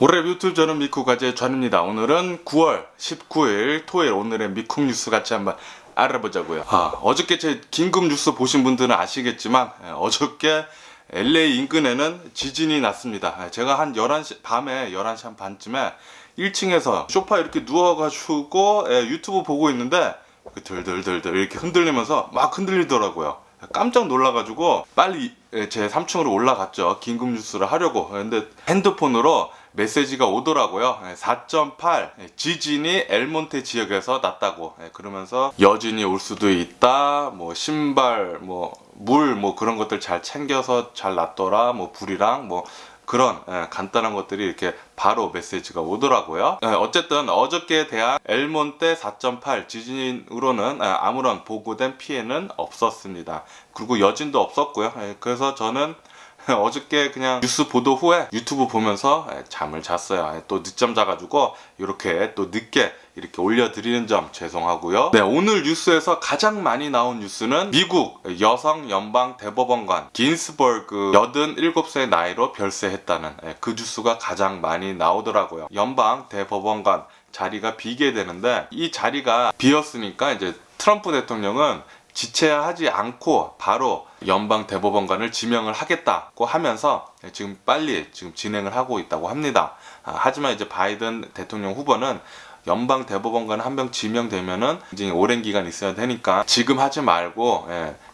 올해 유튜브 저는 미쿡아재 전입니다. 오늘은 9월 19일 토요일 오늘의 미쿡 뉴스 같이 한번 알아보자고요. 어저께 제 긴급 뉴스 보신 분들은 아시겠지만 어저께 LA 인근에는 지진이 났습니다. 제가 한 11시 밤에 11시 한 반쯤에 1층에서 소파에 이렇게 누워가지고 유튜브 보고 있는데 덜덜덜덜 이렇게 흔들리면서 막 흔들리더라고요. 깜짝 놀라가지고 빨리 제 3층으로 올라갔죠. 긴급 뉴스를 하려고. 근데 핸드폰으로 메시지가 오더라고요. 4.8 지진이 엘몬테 지역에서 났다고. 그러면서 여진이 올 수도 있다. 뭐 신발, 물 그런 것들 잘 챙겨서 잘 놨더라. 불이랑 그런 간단한 것들이 이렇게 바로 메시지가 오더라고요. 어쨌든 어저께에 대한 엘몬테 4.8 지진으로는 아무런 보고된 피해는 없었습니다. 그리고 여진도 없었고요. 그래서 저는 어저께 그냥 뉴스 보도 후에 유튜브 보면서 잠을 잤어요. 또 늦잠 자가지고 이렇게 또 늦게 이렇게 올려드리는 점 죄송하고요. 네, 오늘 뉴스에서 가장 많이 나온 뉴스는 미국 여성 연방 대법원관 긴스버그 87세 나이로 별세했다는 그 뉴스가 가장 많이 나오더라고요. 연방 대법원관 자리가 비게 되는데 이 자리가 비었으니까 이제 트럼프 대통령은 지체하지 않고 바로 연방 대법원관을 지명을 하겠다고 하면서 지금 빨리 진행을 하고 있다고 합니다. 하지만 이제 바이든 대통령 후보는 연방 대법원관 한 명 지명되면은 굉장히 오랜 기간 있어야 되니까 지금 하지 말고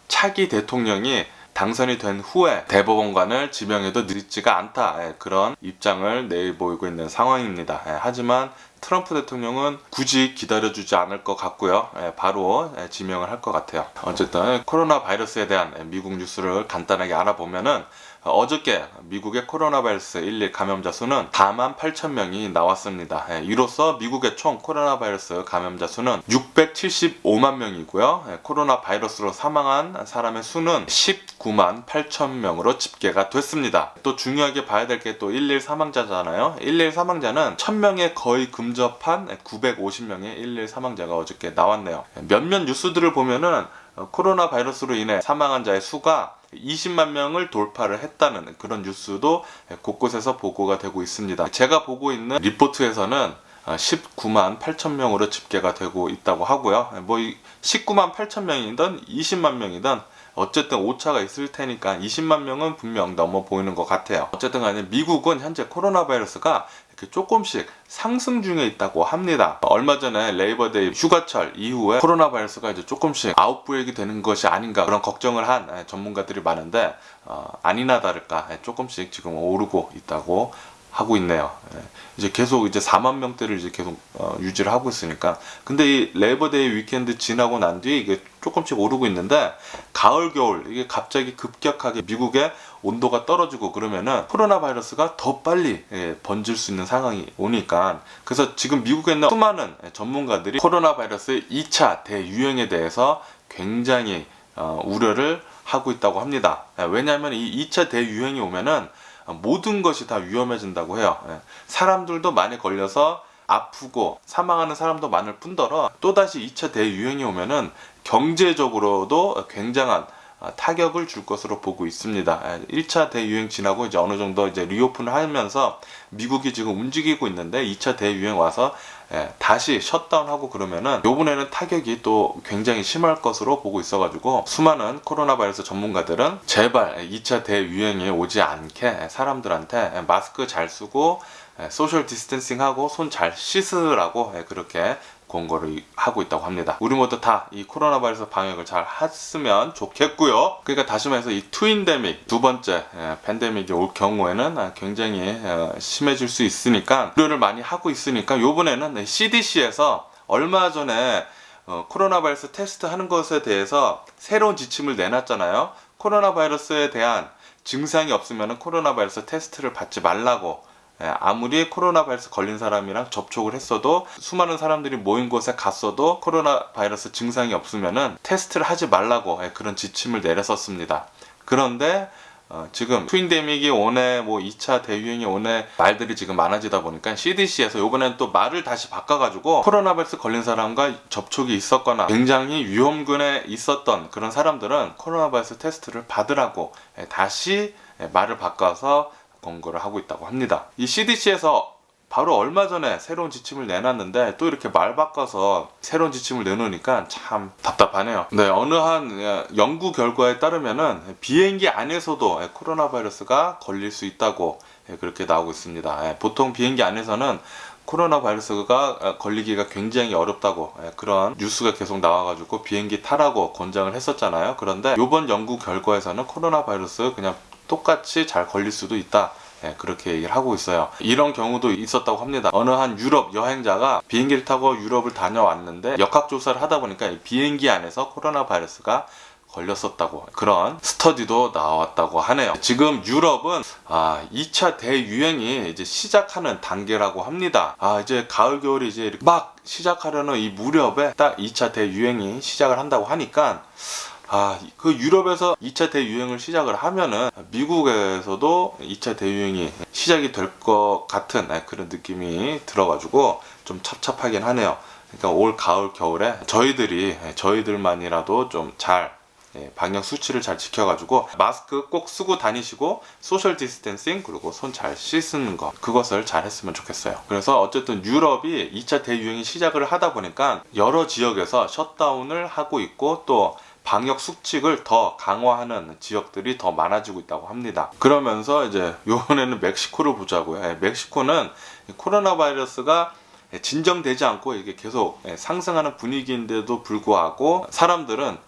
차기 대통령이 당선이 된 후에 대법원관을 지명해도 늦지가 않다. 그런 입장을 내보이고 있는 상황입니다. 하지만 트럼프 대통령은 굳이 기다려주지 않을 것 같고요. 바로 지명을 할 것 같아요. 어쨌든 코로나 바이러스에 대한 미국 뉴스를 간단하게 알아보면은 어저께 미국의 코로나 바이러스 1일 감염자 수는 48,000명이 나왔습니다. 이로써 미국의 총 코로나 바이러스 감염자 수는 675만 명이고요. 코로나 바이러스로 사망한 사람의 수는 19만 8,000명으로 집계가 됐습니다. 또 중요하게 봐야 될 게 또 1일 사망자잖아요. 1일 사망자는 1000명에 거의 근접한 950명의 1일 사망자가 어저께 나왔네요. 몇몇 뉴스들을 보면은 코로나 바이러스로 인해 사망한 자의 수가 20만 명을 돌파를 했다는 그런 뉴스도 곳곳에서 보고가 되고 있습니다. 제가 보고 있는 리포트에서는 19만 8천 명으로 집계가 되고 있다고 하고요. 19만 8천 명이든 20만 명이든 어쨌든 오차가 있을 테니까 20만 명은 분명 넘어 보이는 것 같아요. 어쨌든 간에 미국은 현재 코로나 바이러스가 이렇게 조금씩 상승 중에 있다고 합니다. 얼마 전에 레이버데이 휴가철 이후에 코로나 바이러스가 이제 조금씩 아웃브레이크 되는 것이 아닌가 그런 걱정을 한 전문가들이 많은데 아니나 다를까 조금씩 지금 오르고 있다고 하고 있네요. 이제 계속 4만 명대를 계속 유지를 하고 있으니까. 근데 이 레이버데이 위켄드 지나고 난 뒤에 이게 조금씩 오르고 있는데 가을 겨울 이게 갑자기 급격하게 미국의 온도가 떨어지고 그러면은 코로나 바이러스가 더 빨리 번질 수 있는 상황이 오니까. 그래서 지금 미국에 있는 수많은 전문가들이 코로나 바이러스의 2차 대유행에 대해서 굉장히 우려를 하고 있다고 합니다. 왜냐하면 이 2차 대유행이 오면은 모든 것이 다 위험해진다고 해요. 사람들도 많이 걸려서 아프고 사망하는 사람도 많을 뿐더러 또다시 2차 대유행이 오면은 경제적으로도 굉장한 타격을 줄 것으로 보고 있습니다. 1차 대유행 지나고 이제 어느 정도 리오픈을 하면서 미국이 지금 움직이고 있는데 2차 대유행 와서 다시 셧다운하고 그러면은 요번에는 타격이 또 굉장히 심할 것으로 보고 있어가지고 수많은 코로나 바이러스 전문가들은 제발 2차 대유행이 오지 않게 사람들한테 마스크 잘 쓰고 소셜 디스턴싱 하고 손 잘 씻으라고 그렇게 권고를 하고 있다고 합니다. 우리 모두 다 이 코로나 바이러스 방역을 잘 했으면 좋겠고요. 그러니까 다시 말해서 이 트윈데믹 두 번째 팬데믹이 올 경우에는 굉장히 심해질 수 있으니까 우려를 많이 하고 있으니까 요번에는 CDC에서 얼마 전에 코로나 바이러스 테스트 하는 것에 대해서 새로운 지침을 내놨잖아요. 코로나 바이러스에 대한 증상이 없으면 코로나 바이러스 테스트를 받지 말라고. 아무리 코로나 바이러스 걸린 사람이랑 접촉을 했어도 수많은 사람들이 모인 곳에 갔어도 코로나 바이러스 증상이 없으면은 테스트를 하지 말라고 그런 지침을 내렸었습니다. 그런데 지금 트윈데믹이 오네 2차 대유행이 오네 말들이 지금 많아지다 보니까 CDC에서 이번엔 또 말을 다시 바꿔가지고 코로나 바이러스 걸린 사람과 접촉이 있었거나 굉장히 위험군에 있었던 그런 사람들은 코로나 바이러스 테스트를 받으라고 다시 말을 바꿔서 권고를 하고 있다고 합니다. 이 CDC에서 바로 얼마 전에 새로운 지침을 내놨는데 또 이렇게 말 바꿔서 새로운 지침을 내놓으니까 참 답답하네요. 네, 어느 한 연구 결과에 따르면은 비행기 안에서도 코로나 바이러스가 걸릴 수 있다고 그렇게 나오고 있습니다. 보통 비행기 안에서는 코로나 바이러스가 걸리기가 굉장히 어렵다고 그런 뉴스가 계속 나와가지고 비행기 타라고 권장을 했었잖아요. 그런데 이번 연구 결과에서는 코로나 바이러스 그냥 똑같이 잘 걸릴 수도 있다, 그렇게 얘기를 하고 있어요. 이런 경우도 있었다고 합니다. 어느 한 유럽 여행자가 비행기를 타고 유럽을 다녀왔는데 역학조사를 하다 보니까 비행기 안에서 코로나 바이러스가 걸렸었다고, 그런 스터디도 나왔다고 하네요. 지금 유럽은 2차 대유행이 이제 시작하는 단계라고 합니다. 이제 가을 겨울이 이제 막 시작하려는 이 무렵에 딱 2차 대유행이 시작을 한다고 하니까 그 유럽에서 2차 대유행을 시작을 하면은 미국에서도 2차 대유행이 시작이 될 것 같은 그런 느낌이 들어가지고 좀 찹찹하긴 하네요. 그러니까 올 가을 겨울에 저희들만이라도 좀 잘 방역 수치를 잘 지켜가지고 마스크 꼭 쓰고 다니시고 소셜 디스텐싱, 그리고 손 잘 씻는 거, 그것을 잘 했으면 좋겠어요. 그래서 어쨌든 유럽이 2차 대유행이 시작을 하다 보니까 여러 지역에서 셧다운을 하고 있고 또 방역 수칙을 더 강화하는 지역들이 더 많아지고 있다고 합니다. 그러면서 이제 이번에는 멕시코를 보자고요. 멕시코는 코로나 바이러스가 진정되지 않고 이게 계속 상승하는 분위기인데도 불구하고 사람들은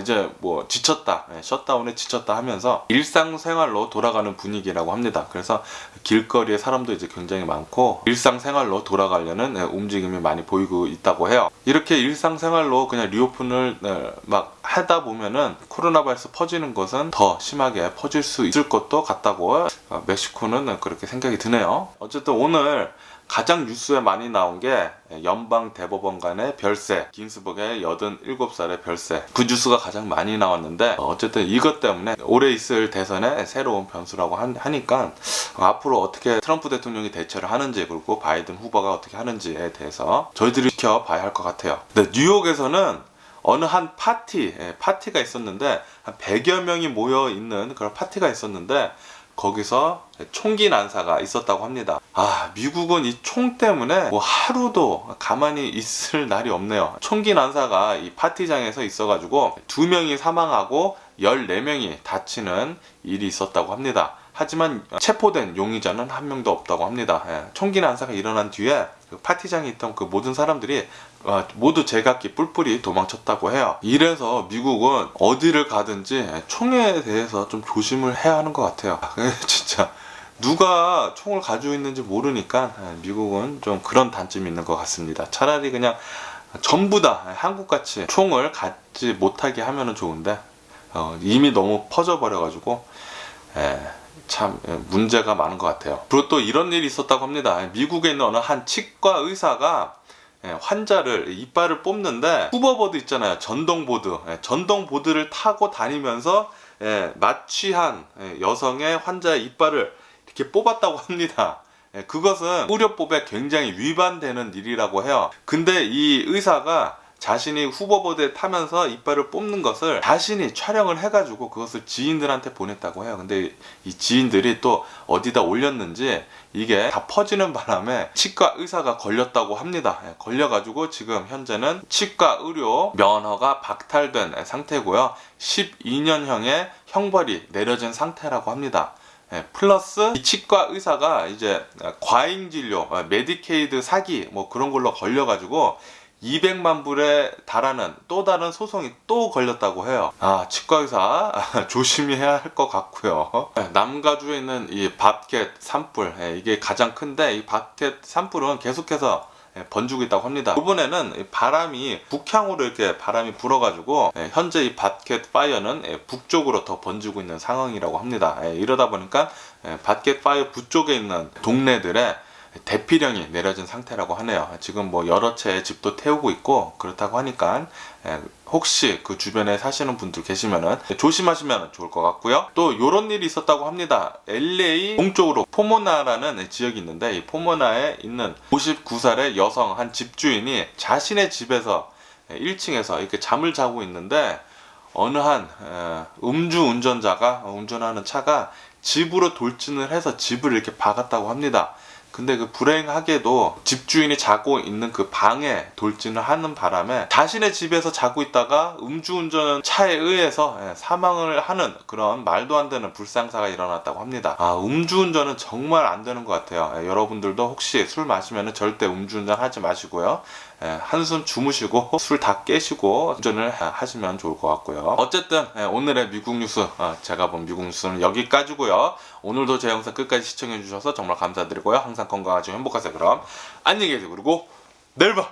이제 뭐 지쳤다, 셧다운에 지쳤다 하면서 일상생활로 돌아가는 분위기라고 합니다. 그래서 길거리에 사람도 이제 굉장히 많고 일상생활로 돌아가려는 움직임이 많이 보이고 있다고 해요. 이렇게 일상생활로 그냥 리오픈을 막 하다 보면은 코로나 바이러스 퍼지는 것은 더 심하게 퍼질 수 있을 것도 같다고 멕시코는 그렇게 생각이 드네요. 어쨌든 오늘 가장 뉴스에 많이 나온 게 연방대법원 간의 별세, 긴스버그의 87살의 별세, 그 뉴스가 가장 많이 나왔는데 어쨌든 이것 때문에 올해 있을 대선의 새로운 변수라고 하니까 앞으로 어떻게 트럼프 대통령이 대처를 하는지, 그리고 바이든 후보가 어떻게 하는지에 대해서 저희들이 지켜봐야 할 것 같아요. 근데 뉴욕에서는 어느 한 파티가 있었는데 한 100여 명이 모여 있는 그런 파티가 있었는데 거기서 총기 난사가 있었다고 합니다. 미국은 이 총 때문에 뭐 하루도 가만히 있을 날이 없네요. 총기 난사가 이 파티장에서 있어가지고 2명이 사망하고 14명이 다치는 일이 있었다고 합니다. 하지만 체포된 용의자는 한 명도 없다고 합니다. 총기 난사가 일어난 뒤에 그 파티장에 있던 그 모든 사람들이 모두 제각기 뿔뿔이 도망쳤다고 해요. 이래서 미국은 어디를 가든지 총에 대해서 좀 조심을 해야 하는 것 같아요. 진짜 누가 총을 가지고 있는지 모르니까 미국은 좀 그런 단점이 있는 것 같습니다. 차라리 그냥 전부 다 한국같이 총을 갖지 못하게 하면 좋은데 이미 너무 퍼져버려가지고 참 문제가 많은 것 같아요. 그리고 또 이런 일이 있었다고 합니다. 미국에 있는 어느 한 치과 의사가 환자를 이빨을 뽑는데 후버보드 있잖아요, 전동보드를 타고 다니면서 마취한 여성의 환자의 이빨을 이렇게 뽑았다고 합니다. 그것은 의료법에 굉장히 위반되는 일이라고 해요. 근데 이 의사가 자신이 후버보드에 타면서 이빨을 뽑는 것을 자신이 촬영을 해가지고 그것을 지인들한테 보냈다고 해요. 근데 이 지인들이 또 어디다 올렸는지 이게 다 퍼지는 바람에 치과 의사가 걸렸다고 합니다. 걸려가지고 지금 현재는 치과 의료 면허가 박탈된 상태고요. 12년형의 형벌이 내려진 상태라고 합니다. 플러스 이 치과 의사가 이제 과잉 진료, 메디케이드 사기 뭐 그런 걸로 걸려가지고 200만 불에 달하는 또 다른 소송이 또 걸렸다고 해요. 치과 의사 조심히 해야 할 것 같고요. 남가주에 있는 이 밥캣 산불, 이게 가장 큰데 이 밥캣 산불은 계속해서 번지고 있다고 합니다. 이번에는 바람이 북향으로 이렇게 바람이 불어가지고 현재 이 밥캣 파이어는 북쪽으로 더 번지고 있는 상황이라고 합니다. 이러다 보니까 밥캣 파이어 북쪽에 있는 동네들에 대피령이 내려진 상태라고 하네요. 지금 뭐 여러 채의 집도 태우고 있고 그렇다고 하니까 혹시 그 주변에 사시는 분들 계시면은 조심하시면 좋을 것 같고요. 또 이런 일이 있었다고 합니다. LA 동쪽으로 포모나라는 지역이 있는데 이 포모나에 있는 59살의 여성 한 집주인이 자신의 집에서 1층에서 이렇게 잠을 자고 있는데 어느 한 음주 운전자가 운전하는 차가 집으로 돌진을 해서 집을 이렇게 박았다고 합니다. 근데 그 불행하게도 집주인이 자고 있는 그 방에 돌진을 하는 바람에 자신의 집에서 자고 있다가 음주운전 차에 의해서 사망을 하는 그런 말도 안 되는 불상사가 일어났다고 합니다. 음주운전은 정말 안 되는 것 같아요. 여러분들도 혹시 술 마시면 절대 음주운전 하지 마시고요. 한숨 주무시고 술 다 깨시고 운전을 하시면 좋을 것 같고요. 어쨌든 오늘의 미국 뉴스, 제가 본 미국 뉴스는 여기까지고요. 오늘도 제 영상 끝까지 시청해 주셔서 정말 감사드리고요. 항상 건강하시고 행복하세요. 그럼 안녕히 계세요. 그리고 내일 봐.